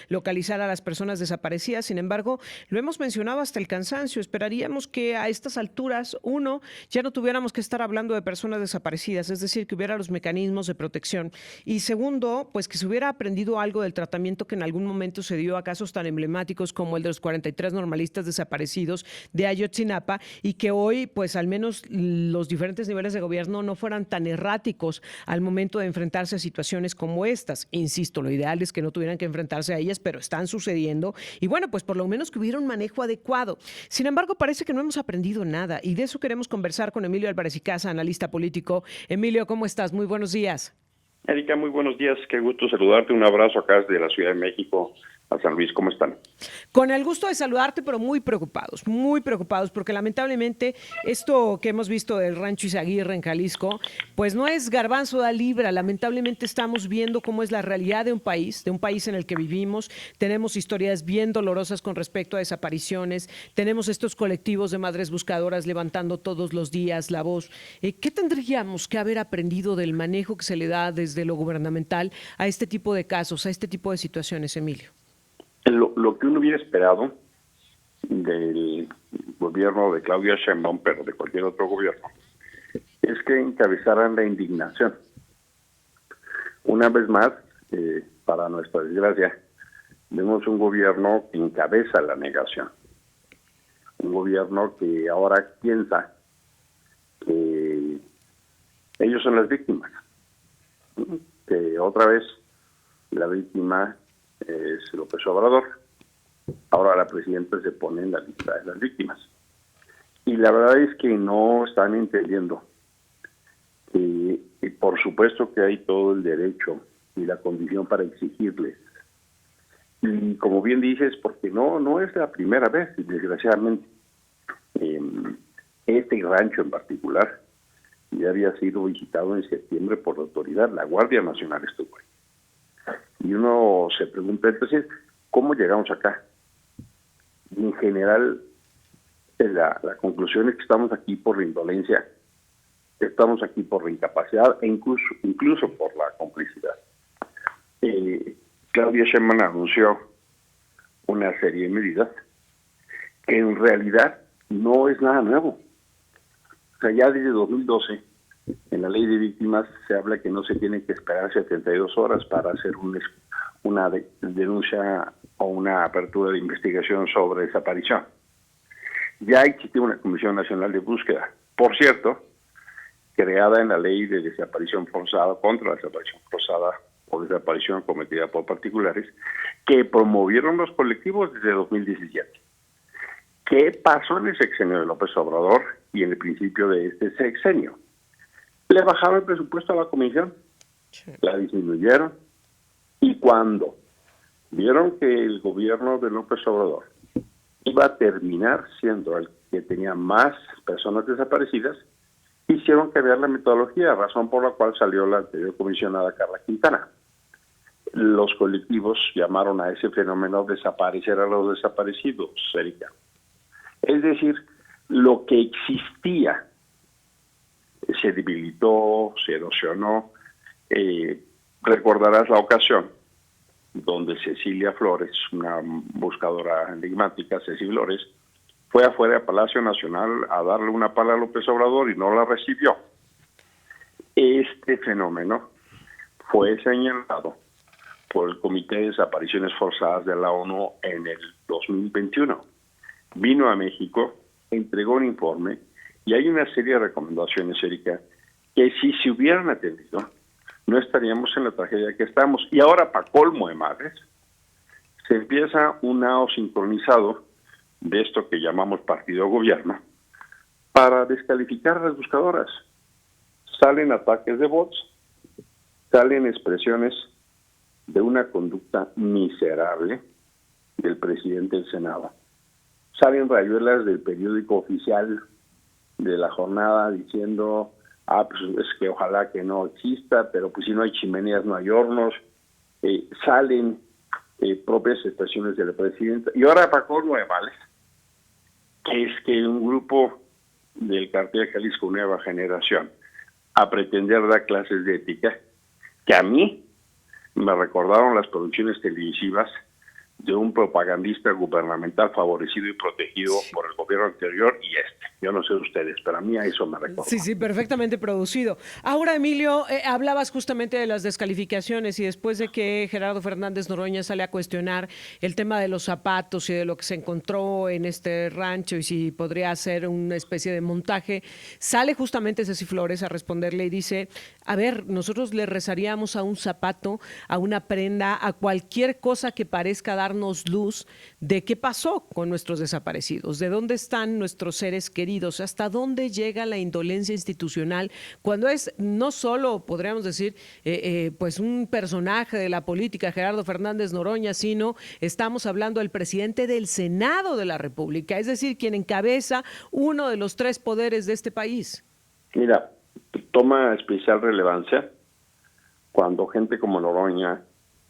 localizar a las personas desaparecidas. Sin embargo, lo hemos mencionado hasta el cansancio. Esperaríamos que a estas alturas, uno, ya no tuviéramos que estar hablando de personas desaparecidas, es decir, que hubiera los mecanismos de protección. Y segundo, pues que se hubiera aprendido algo del tratamiento que en algún momento se dio a casos tan emblemáticos como el de los 43 normalistas desaparecidos de Ayotzinapa y que hoy, pues al menos los diferentes niveles de gobierno no fueran tan erráticos al momento de enfrentarse a situaciones como estas. Insisto, lo ideal es que no tuvieran que enfrentarse a ellas, pero están sucediendo y bueno, pues por lo menos que hubiera un manejo adecuado. Sin embargo, parece que no hemos aprendido nada y de eso queremos conversar con Emilio Álvarez y Casa, analista político. Emilio, ¿cómo estás? Muy buenos días. Erika, muy buenos días, qué gusto saludarte, un abrazo acá desde la Ciudad de México a San Luis, ¿cómo están? Con el gusto de saludarte, pero muy preocupados, porque lamentablemente esto que hemos visto del Rancho Izaguirre en Jalisco, pues no es garbanzo da libra. Lamentablemente estamos viendo cómo es la realidad de un país en el que vivimos. Tenemos historias bien dolorosas con respecto a desapariciones, tenemos estos colectivos de madres buscadoras levantando todos los días la voz. ¿Qué tendríamos que haber aprendido del manejo que se le da desde lo gubernamental a este tipo de casos, a este tipo de situaciones, Emilio? Lo que uno hubiera esperado del gobierno de Claudia Sheinbaum, pero de cualquier otro gobierno, es que encabezaran la indignación. Una vez más, para nuestra desgracia, vemos un gobierno que encabeza la negación. Un gobierno que ahora piensa que ellos son las víctimas. Que otra vez la víctima es López Obrador. Ahora la presidenta se pone en la lista de las víctimas. Y la verdad es que no están entendiendo que por supuesto que hay todo el derecho y la condición para exigirles. Y como bien dices, porque no es la primera vez, desgraciadamente. Este rancho en particular ya había sido visitado en septiembre por la autoridad, la Guardia Nacional estuvo ahí. Y uno se pregunta, entonces, ¿cómo llegamos acá? Y en general, la conclusión es que estamos aquí por la indolencia, estamos aquí por la incapacidad e incluso por la complicidad. Claudia Sheinbaum anunció una serie de medidas que en realidad no es nada nuevo. O sea, ya desde 2012, en la ley de víctimas se habla que no se tiene que esperar 72 horas para hacer una denuncia o una apertura de investigación sobre desaparición. Ya existe una Comisión Nacional de Búsqueda, por cierto, creada en la ley de desaparición forzada, contra la desaparición forzada o desaparición cometida por particulares, que promovieron los colectivos desde 2017. ¿Qué pasó en el sexenio de López Obrador y en el principio de este sexenio? Le bajaron el presupuesto a la comisión, la disminuyeron, y cuando vieron que el gobierno de López Obrador iba a terminar siendo el que tenía más personas desaparecidas, hicieron cambiar la metodología, razón por la cual salió la anterior comisionada Carla Quintana. Los colectivos llamaron a ese fenómeno desaparecer a los desaparecidos, Erika. Es decir, lo que existía se debilitó, se erosionó. Recordarás la ocasión donde Cecilia Flores, una buscadora enigmática, Ceci Flores, fue afuera del Palacio Nacional a darle una pala a López Obrador y no la recibió. Este fenómeno fue señalado por el Comité de Desapariciones Forzadas de la ONU en el 2021. Vino a México, entregó un informe y hay una serie de recomendaciones, Erika, que si se hubieran atendido, no estaríamos en la tragedia que estamos. Y ahora, para colmo de males, se empieza un nao sincronizado de esto que llamamos partido gobierno para descalificar a las buscadoras. Salen ataques de bots, salen expresiones de una conducta miserable del presidente del Senado. Salen rayuelas del periódico oficial de la jornada diciendo, pues es que ojalá que no exista, pero pues si no hay chimeneas no hay hornos. Salen propias expresiones del presidente. Y ahora, para colmo de males, es que un grupo del cartel Jalisco Nueva Generación, a pretender dar clases de ética, que a mí me recordaron las producciones televisivas de un propagandista gubernamental favorecido y protegido por el gobierno anterior y este. Yo no sé ustedes, pero a mí a eso me recuerda. Sí, perfectamente producido. Ahora, Emilio, hablabas justamente de las descalificaciones y después de que Gerardo Fernández Noroña sale a cuestionar el tema de los zapatos y de lo que se encontró en este rancho y si podría ser una especie de montaje, sale justamente Ceci Flores a responderle y dice, a ver, nosotros le rezaríamos a un zapato, a una prenda, a cualquier cosa que parezca darnos luz de qué pasó con nuestros desaparecidos, de dónde están nuestros seres queridos, hasta dónde llega la indolencia institucional, cuando es no solo, podríamos decir, pues un personaje de la política, Gerardo Fernández Noroña, sino estamos hablando del presidente del Senado de la República, es decir, quien encabeza uno de los 3 poderes de este país. Mira, toma especial relevancia cuando gente como Noroña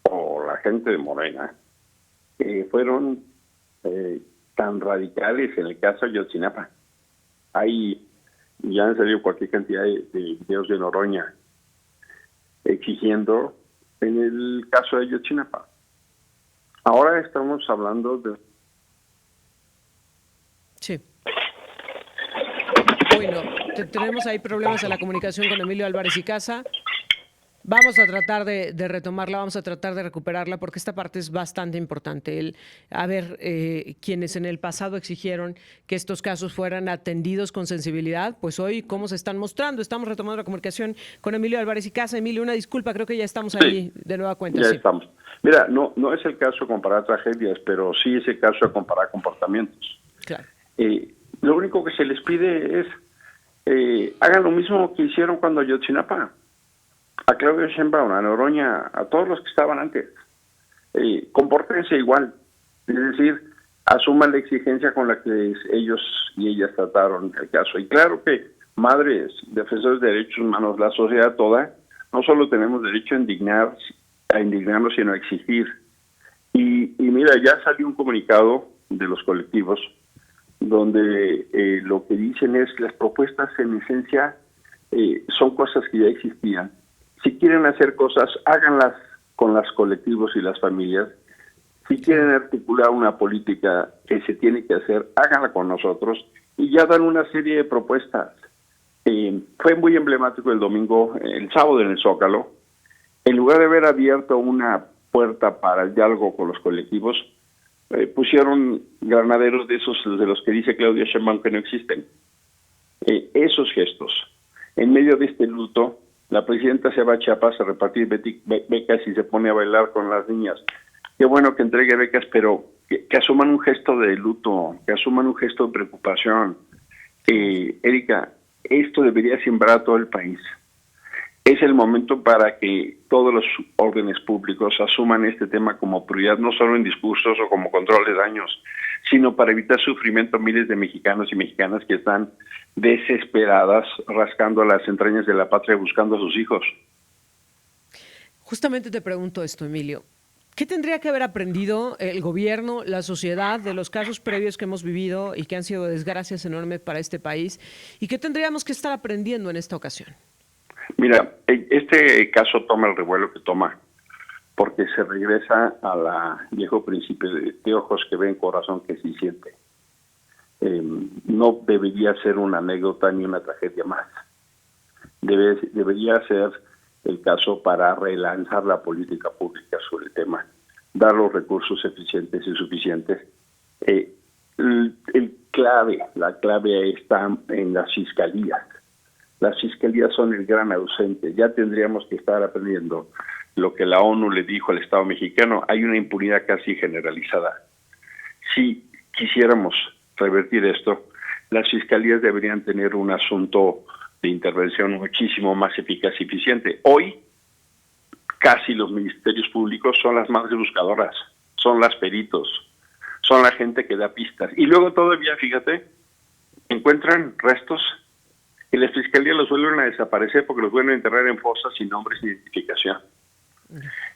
o la gente de Morena fueron tan radicales en el caso de Ayotzinapa. Ahí ya han salido cualquier cantidad de videos de Noroña exigiendo en el caso de Ayotzinapa. Ahora estamos hablando de... Sí. Bueno, tenemos ahí problemas en la comunicación con Emilio Álvarez y Casa. Vamos a tratar de retomarla, vamos a tratar de recuperarla porque esta parte es bastante importante. Quienes en el pasado exigieron que estos casos fueran atendidos con sensibilidad, pues hoy cómo se están mostrando. Estamos retomando la comunicación con Emilio Álvarez y Casa. Emilio, una disculpa, creo que ya estamos ahí de nueva cuenta. Ya estamos. Mira, no es el caso de comparar tragedias, pero sí es el caso de comparar comportamientos. Claro. Lo único que se les pide es hagan lo mismo que hicieron cuando Ayotzinapa. A Claudia Sheinbaum, a Noroña, a todos los que estaban antes. Compórtense igual. Es decir, asuman la exigencia con la que ellos y ellas trataron el caso. Y claro que madres, defensores de derechos humanos, la sociedad toda, no solo tenemos derecho a indignarnos, sino a exigir. Y mira, ya salió un comunicado de los colectivos donde lo que dicen es que las propuestas en esencia son cosas que ya existían. Si quieren hacer cosas, háganlas con los colectivos y las familias. Si quieren articular una política que se tiene que hacer, háganla con nosotros y ya dan una serie de propuestas. Fue muy emblemático el sábado en el Zócalo. En lugar de haber abierto una puerta para el diálogo con los colectivos, pusieron granaderos de esos de los que dice Claudia Sheinbaum que no existen. Esos gestos, en medio de este luto, la presidenta se va a Chiapas a repartir becas y se pone a bailar con las niñas. Qué bueno que entregue becas, pero que asuman un gesto de luto, que asuman un gesto de preocupación. Erika, esto debería sembrar a todo el país. Es el momento para que todos los órdenes públicos asuman este tema como prioridad, no solo en discursos o como control de daños, sino para evitar sufrimiento a miles de mexicanos y mexicanas que están desesperadas, rascando las entrañas de la patria, buscando a sus hijos. Justamente te pregunto esto, Emilio. ¿Qué tendría que haber aprendido el gobierno, la sociedad, de los casos previos que hemos vivido y que han sido desgracias enormes para este país? ¿Y qué tendríamos que estar aprendiendo en esta ocasión? Mira, este caso toma el revuelo que toma, porque se regresa a la viejo principio de ojos que ven, corazón que sí siente. No debería ser una anécdota ni una tragedia más. Debería ser el caso para relanzar la política pública sobre el tema, dar los recursos eficientes y suficientes. La clave está en las fiscalías. Las fiscalías son el gran ausente. Ya tendríamos que estar aprendiendo lo que la ONU le dijo al Estado mexicano. Hay una impunidad casi generalizada. Si quisiéramos revertir esto, las fiscalías deberían tener un asunto de intervención muchísimo más eficaz y eficiente. Hoy, casi los ministerios públicos son las madres buscadoras, son las peritos, son la gente que da pistas. Y luego todavía, fíjate, encuentran restos y las fiscalías los vuelven a desaparecer porque los vuelven a enterrar en fosas sin nombre ni identificación.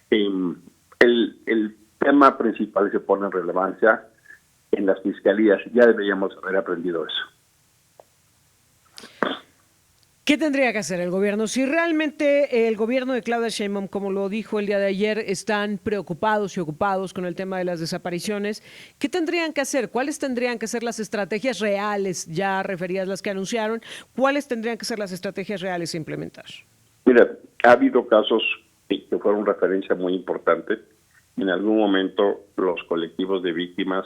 El tema principal se pone en relevancia en las fiscalías. Ya deberíamos haber aprendido eso. ¿Qué tendría que hacer el gobierno? Si realmente el gobierno de Claudia Sheinbaum, como lo dijo el día de ayer, están preocupados y ocupados con el tema de las desapariciones, ¿qué tendrían que hacer? ¿Cuáles tendrían que ser las estrategias reales, ya referidas las que anunciaron? ¿Cuáles tendrían que ser las estrategias reales a implementar? Mira, ha habido casos que fueron referencia muy importante. En algún momento los colectivos de víctimas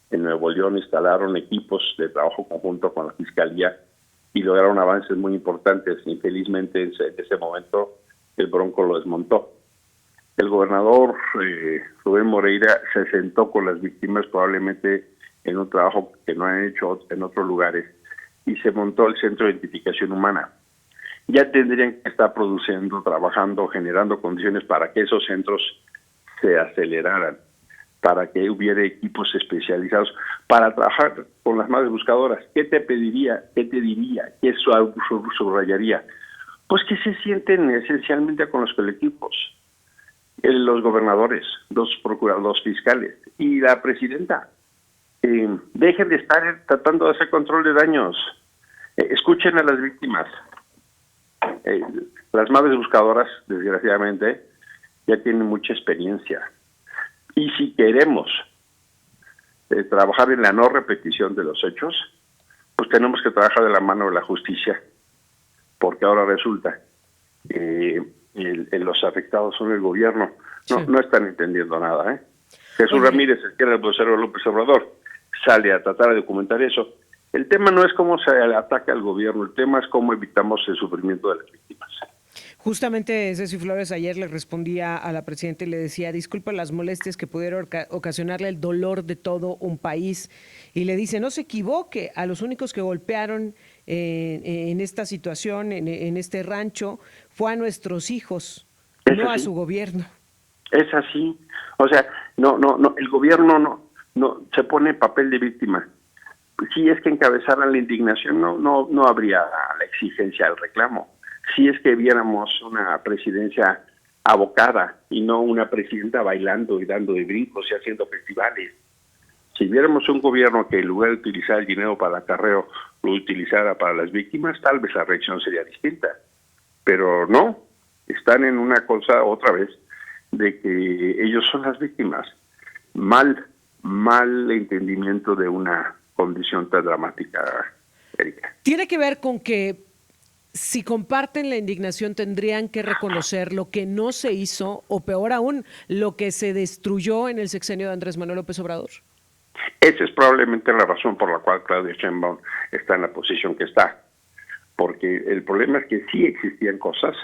en Nuevo León instalaron equipos de trabajo conjunto con la Fiscalía y lograron avances muy importantes. Infelizmente en ese momento el Bronco lo desmontó. El gobernador Rubén Moreira se sentó con las víctimas probablemente en un trabajo que no han hecho en otros lugares y se montó el Centro de Identificación Humana. Ya tendrían que estar produciendo, trabajando, generando condiciones para que esos centros se aceleraran, para que hubiera equipos especializados para trabajar con las madres buscadoras. ¿Qué te pediría? ¿Qué te diría? ¿Qué subrayaría? Pues que se sienten esencialmente con los colectivos, los gobernadores, los procuradores, los fiscales y la presidenta. Dejen de estar tratando de hacer control de daños. Escuchen a las víctimas. Las madres buscadoras, desgraciadamente, ya tienen mucha experiencia. Y si queremos trabajar en la no repetición de los hechos, pues tenemos que trabajar de la mano de la justicia, porque ahora resulta los afectados son el gobierno. No están entendiendo nada. Jesús Ramírez, el que era el vocero de López Obrador, sale a tratar de documentar eso. El tema no es cómo se ataca al gobierno, el tema es cómo evitamos el sufrimiento de las víctimas. Justamente Ceci Flores ayer le respondía a la presidenta y le decía, disculpa las molestias que pudieron ocasionarle el dolor de todo un país. Y le dice, no se equivoque, a los únicos que golpearon en esta situación, en este rancho, fue a nuestros hijos, no a su gobierno. Es así. O sea, no, el gobierno no se pone en papel de víctima. Si es que encabezaran la indignación, no habría la exigencia del reclamo. Si es que viéramos una presidencia abocada y no una presidenta bailando y dando de brincos y haciendo festivales. Si viéramos un gobierno que en lugar de utilizar el dinero para el acarreo lo utilizara para las víctimas, tal vez la reacción sería distinta. Pero no, están en una cosa otra vez de que ellos son las víctimas. Mal entendimiento de una condición tan dramática, Erika. Tiene que ver con que si comparten la indignación tendrían que reconocer lo que no se hizo o peor aún, lo que se destruyó en el sexenio de Andrés Manuel López Obrador. Esa es probablemente la razón por la cual Claudia Sheinbaum está en la posición que está. Porque el problema es que sí existían cosas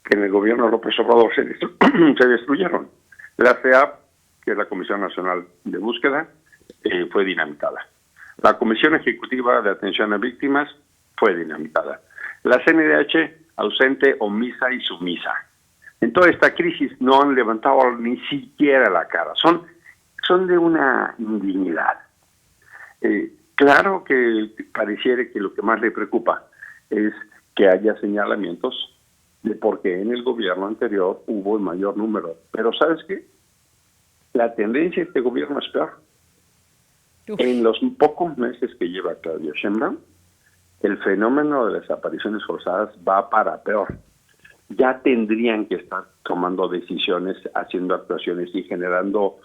que en el gobierno de López Obrador se destruyeron. La CEAP, que es la Comisión Nacional de Búsqueda, fue dinamitada. La Comisión Ejecutiva de Atención a Víctimas fue dinamitada. La CNDH, ausente, omisa y sumisa. En toda esta crisis no han levantado ni siquiera la cara. Son de una indignidad. Claro que pareciera que lo que más le preocupa es que haya señalamientos de por qué en el gobierno anterior hubo el mayor número. Pero ¿sabes qué? La tendencia de este gobierno es peor. En los pocos meses que lleva Claudia Sheinbaum, el fenómeno de las desapariciones forzadas va para peor. Ya tendrían que estar tomando decisiones, haciendo actuaciones y generando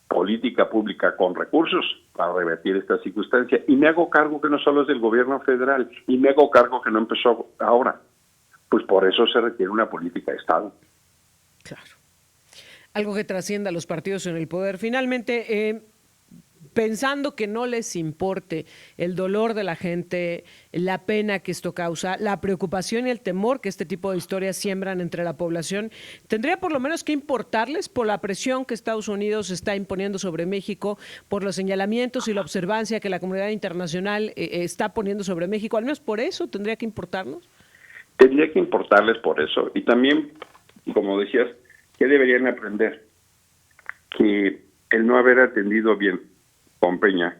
política pública con recursos para revertir esta circunstancia. Y me hago cargo que no solo es del gobierno federal, y me hago cargo que no empezó ahora. Pues por eso se requiere una política de Estado. Claro. Algo que trascienda a los partidos en el poder. Finalmente, pensando que no les importe el dolor de la gente, la pena que esto causa, la preocupación y el temor que este tipo de historias siembran entre la población, tendría por lo menos que importarles por la presión que Estados Unidos está imponiendo sobre México, por los señalamientos y la observancia que la comunidad internacional está poniendo sobre México. Al menos por eso tendría que importarnos. Tendría que importarles por eso. Y también, como decías, ¿qué deberían aprender? Que el no haber atendido bien con Peña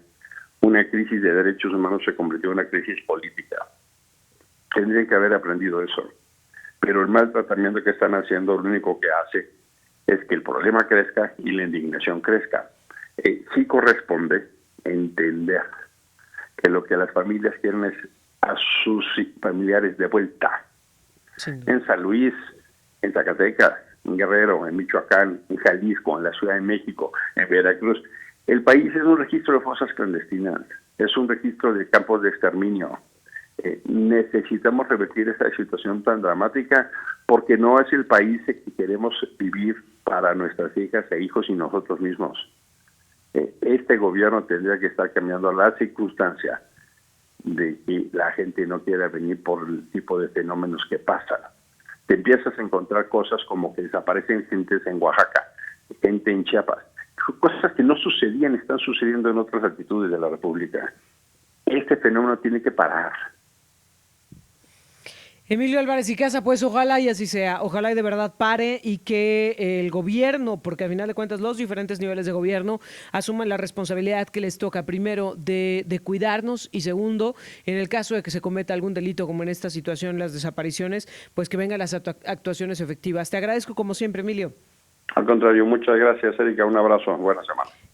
una crisis de derechos humanos se convirtió en una crisis política. Tendrían que haber aprendido eso. Pero el mal tratamiento que están haciendo lo único que hace es que el problema crezca y la indignación crezca. Sí corresponde entender que lo que las familias quieren es a sus familiares de vuelta. Sí. En San Luis, en Zacatecas, en Guerrero, en Michoacán, en Jalisco, en la Ciudad de México, en Veracruz. El país es un registro de fosas clandestinas, es un registro de campos de exterminio. Necesitamos revertir esta situación tan dramática porque no es el país que queremos vivir para nuestras hijas e hijos y nosotros mismos. Este gobierno tendría que estar cambiando la circunstancia de que la gente no quiera venir por el tipo de fenómenos que pasan. Te empiezas a encontrar cosas como que desaparecen gentes en Oaxaca, gente en Chiapas, cosas que no sucedían, están sucediendo en otras latitudes de la República. Este fenómeno tiene que parar. Emilio Álvarez y Casa, pues ojalá y así sea, ojalá y de verdad pare y que el gobierno, porque al final de cuentas los diferentes niveles de gobierno asuman la responsabilidad que les toca, primero de cuidarnos y segundo, en el caso de que se cometa algún delito como en esta situación, las desapariciones, pues que vengan las actuaciones efectivas. Te agradezco como siempre, Emilio. Al contrario, muchas gracias, Erika, un abrazo, buena semana.